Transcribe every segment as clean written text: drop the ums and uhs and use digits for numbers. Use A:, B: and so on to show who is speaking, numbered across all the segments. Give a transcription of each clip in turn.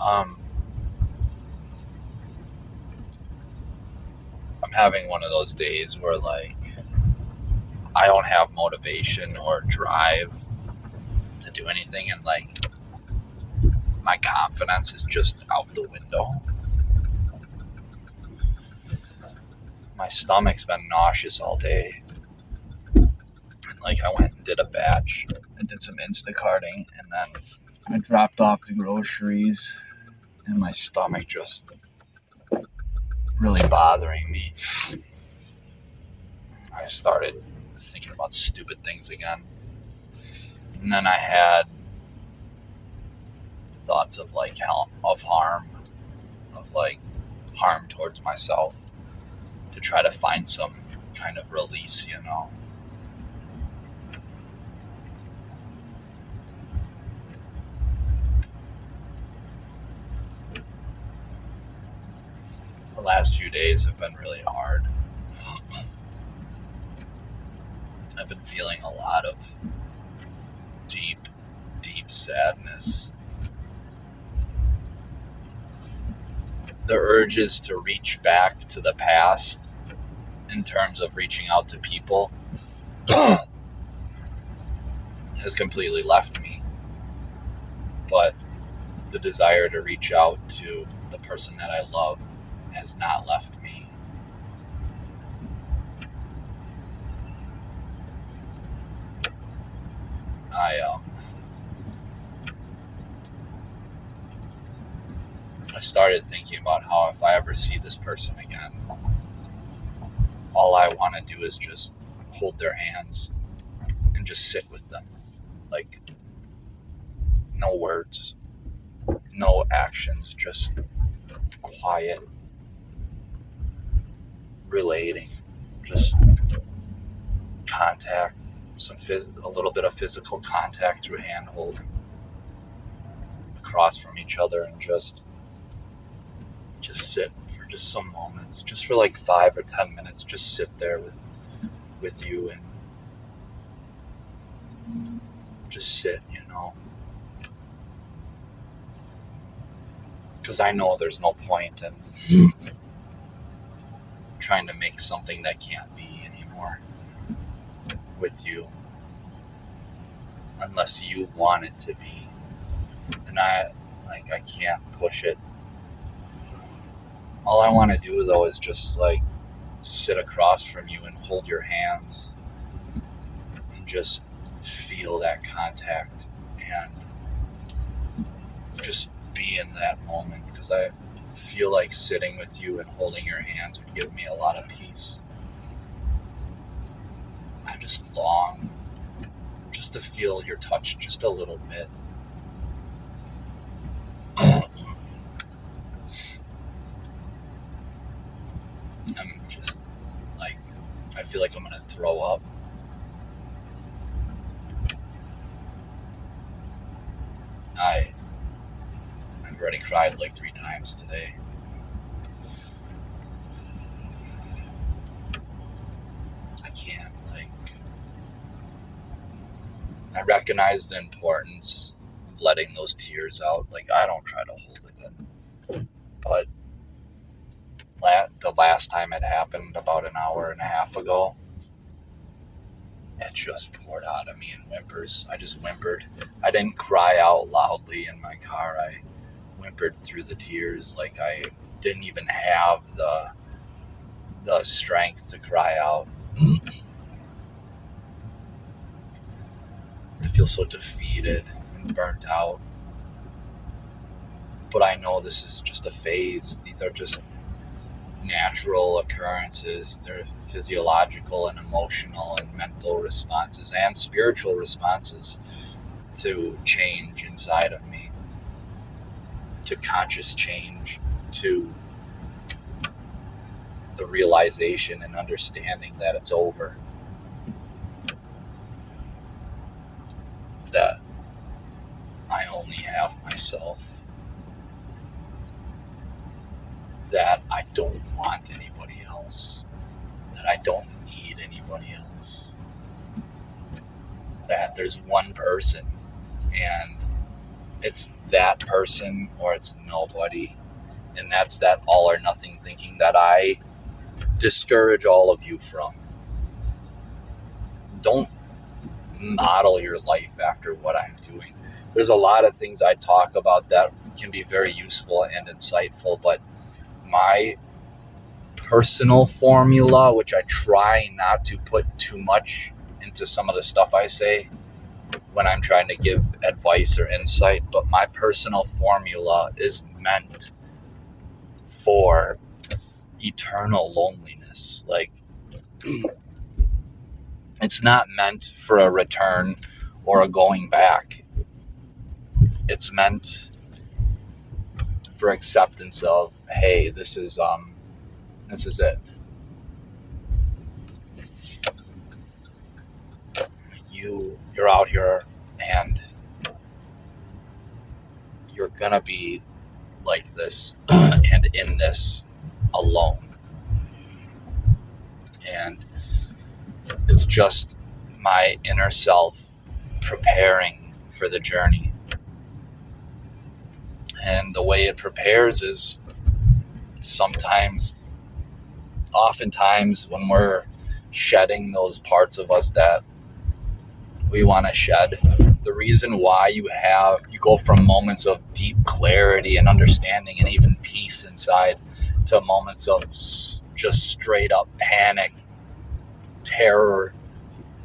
A: I'm having one of those days where I don't have motivation or drive to do anything, and my confidence is just out the window. My stomach's been nauseous all day. And I went and did a batch. I did some Instacarting, and then I dropped off the groceries, and my stomach just really bothering me. I started thinking about stupid things again. And then I had thoughts of harm towards myself, to try to find some kind of release. The last few days have been really hard. I've been feeling a lot of deep, deep sadness. The urges to reach back to the past in terms of reaching out to people has completely left me. But the desire to reach out to the person that I love has not left me. I started thinking about how if I ever see this person again, all I want to do is just hold their hands and just sit with them. No words, no actions, just quiet, relating, just contact, a little bit of physical contact through hand holding across from each other, and just sit for just some moments, just for 5 or 10 minutes, just sit there with you and just sit, because I know there's no point in trying to make something that can't be anymore with you, unless you want it to be. And I can't push it. All I want to do, though, is just sit across from you and hold your hands and just feel that contact and just be in that moment, because I feel like sitting with you and holding your hands would give me a lot of peace. I just long just to feel your touch just a little bit. I'm just I feel like I'm gonna throw up. I've already cried 3 times today. I can't, I recognize the importance of letting those tears out. I don't try to hold it in. But the last time it happened, about an hour and a half ago, it just poured out of me in whimpers. I just whimpered. I didn't cry out loudly in my car. I whimpered through the tears. I didn't even have the strength to cry out. I feel so defeated and burnt out. But I know this is just a phase. These are just natural occurrences. They're physiological and emotional and mental responses and spiritual responses to change inside of me, to conscious change, to the realization and understanding that it's over, that I only have myself, that I don't want anybody else, that I don't need anybody else, that there's one person and it's that person or it's nobody. And that's that all or nothing thinking that I discourage all of you from. Don't model your life after what I'm doing. There's a lot of things I talk about that can be very useful and insightful, but my personal formula, which I try not to put too much into some of the stuff I say when I'm trying to give advice or insight, but my personal formula is meant for eternal loneliness. Like, it's not meant for a return or a going back. It's meant for acceptance of, hey, this is it. You're out here and you're gonna be like this and in this alone. And it's just my inner self preparing for the journey. And the way it prepares is oftentimes when we're shedding those parts of us that we want to shed, the reason why you go from moments of deep clarity and understanding and even peace inside to moments of just straight up panic, terror,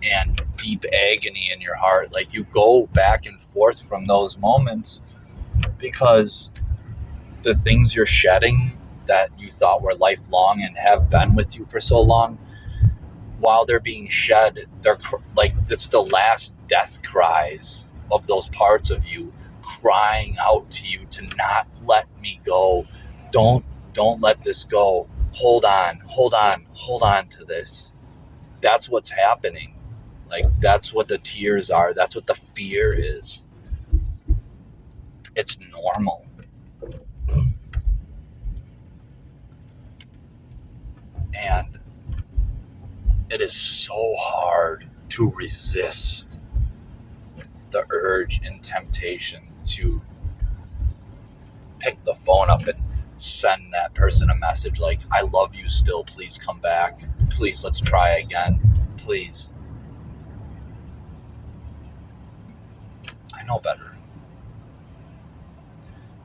A: and deep agony in your heart. Like, you go back and forth from those moments because the things you're shedding that you thought were lifelong and have been with you for so long, while they're being shed, they're like, it's the last death cries of those parts of you crying out to you to not let me go. Don't let this go. Hold on to this. That's what's happening. Like, that's what the tears are. That's what the fear is. It's normal. And it is so hard to resist the urge and temptation to pick the phone up and send that person a message like, I love you still, please come back. Please, let's try again. Please. I know better.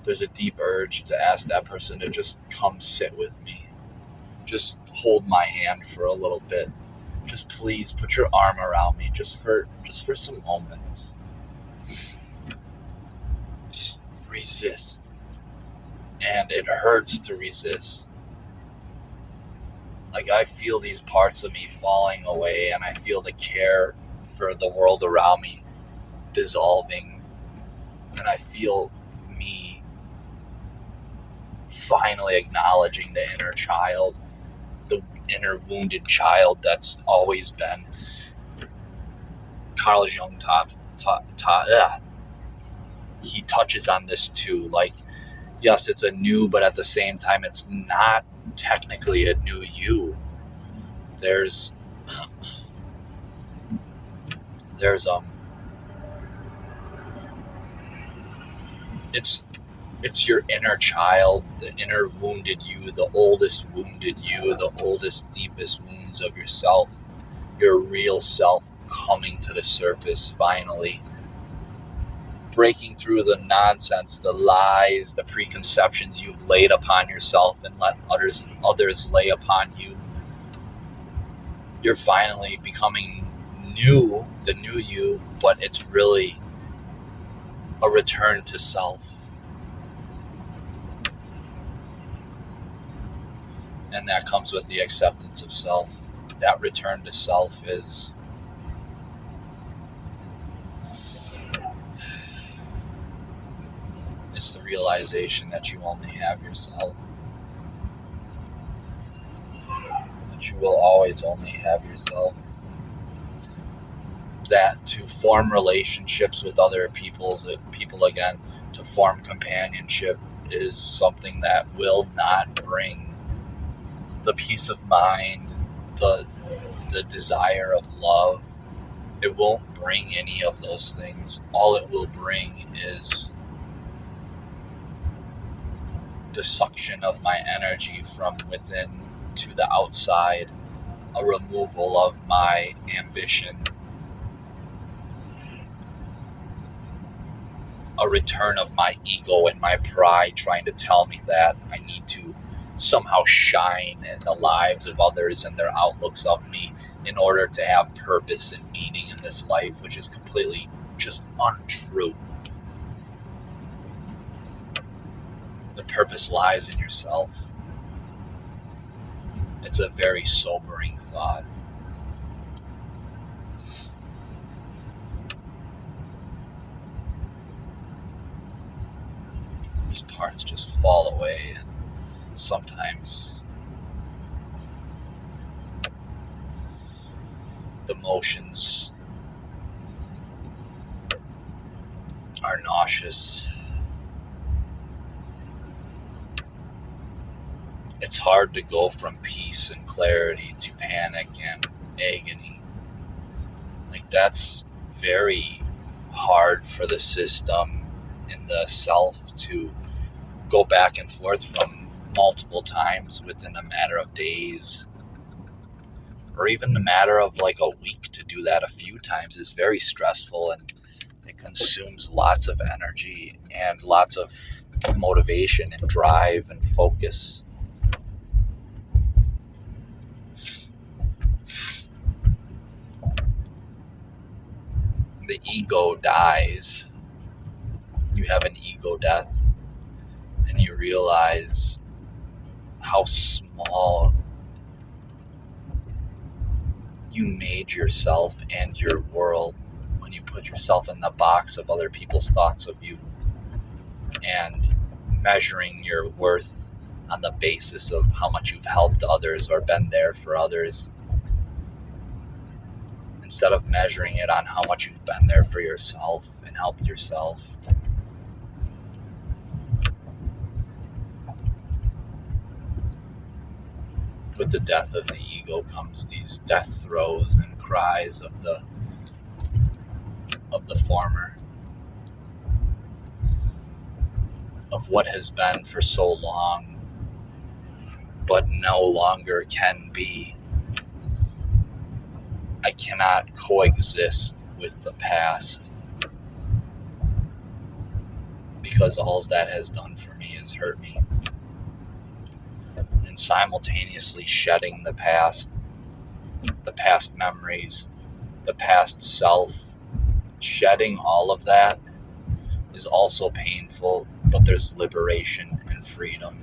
A: There's a deep urge to ask that person to just come sit with me. Just hold my hand for a little bit. Just please put your arm around me just for some moments. Just resist. And it hurts to resist. Like, I feel these parts of me falling away, and I feel the care for the world around me dissolving. And I feel me finally acknowledging the inner child, the inner wounded child that's always been. Carl Jung he touches on this too. Like, yes, it's a new, but at the same time, it's not technically a new you. There's it's your inner child, the inner wounded you, the oldest wounded you, the oldest, deepest wounds of yourself, your real self coming to the surface finally, breaking through the nonsense, the lies, the preconceptions you've laid upon yourself and let others lay upon you. You're finally becoming new, the new you, but it's really a return to self. And that comes with the acceptance of self. That return to self is it's the realization that you only have yourself. That you will always only have yourself. That to form relationships with other people again, to form companionship is something that will not bring the peace of mind, the desire of love. It won't bring any of those things. All it will bring is the suction of my energy from within to the outside, a removal of my ambition, a return of my ego and my pride trying to tell me that I need to somehow shine in the lives of others and their outlooks of me in order to have purpose and meaning in this life, which is completely just untrue. The purpose lies in yourself. It's a very sobering thought. These parts just fall away, and sometimes the motions are nauseous. It's hard to go from peace and clarity to panic and agony. Like, that's very hard for the system and the self to go back and forth from multiple times within a matter of days, or even a matter of like a week. To do that a few times is very stressful, and it consumes lots of energy and lots of motivation and drive and focus. The ego dies. You have an ego death, and you realize how small you made yourself and your world when you put yourself in the box of other people's thoughts of you, and measuring your worth on the basis of how much you've helped others or been there for others, instead of measuring it on how much you've been there for yourself and helped yourself. With the death of the ego comes these death throes and cries of the former, of what has been for so long but no longer can be. I cannot coexist with the past, because all that has done for me is hurt me. And simultaneously shedding the past memories, the past self, shedding all of that is also painful, but there's liberation and freedom.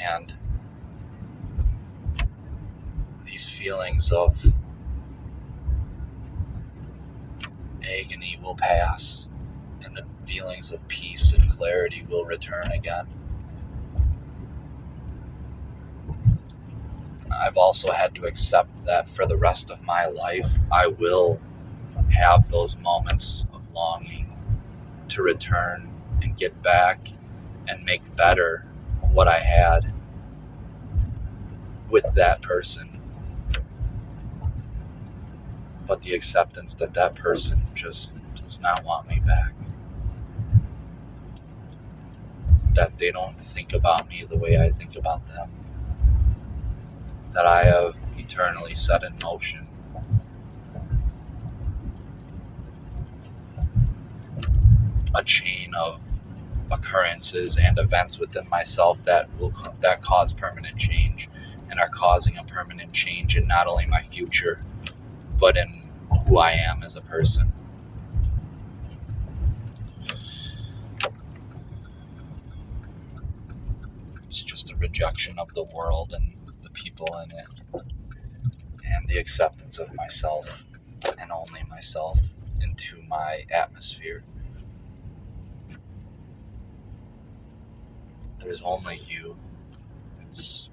A: And these feelings of agony will pass, and the feelings of peace and clarity will return again. I've also had to accept that for the rest of my life, I will have those moments of longing to return and get back and make better what I had with that person. But the acceptance that that person just does not want me back. That they don't think about me the way I think about them. That I have eternally set in motion. A chain of occurrences and events within myself that cause permanent change, and are causing a permanent change in not only my future, but in who I am as a person. It's just a rejection of the world and the people in it, and the acceptance of myself and only myself into my atmosphere. There's only you. That's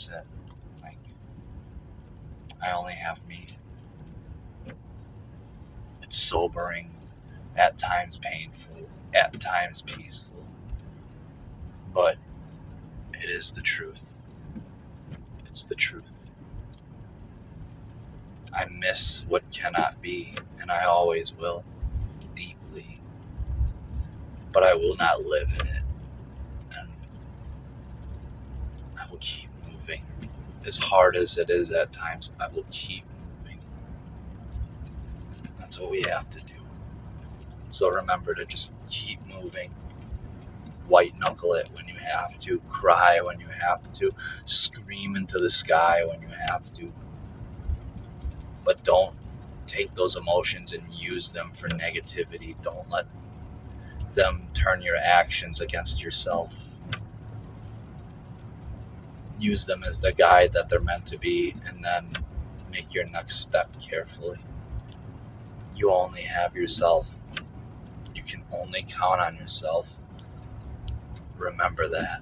A: it. Like, I only have me. It's sobering, at times painful, at times peaceful, but it is the truth. It's the truth. I miss what cannot be, and I always will, deeply. but I will not live in it. And I will keep moving. As hard as it is at times, I will keep moving. That's what we have to do. So remember to just keep moving. White knuckle it when you have to. Cry when you have to. Scream into the sky when you have to. But don't take those emotions and use them for negativity. Don't let them turn your actions against yourself. Use them as the guide that they're meant to be, and then make your next step carefully. You only have yourself. You can only count on yourself. Remember that.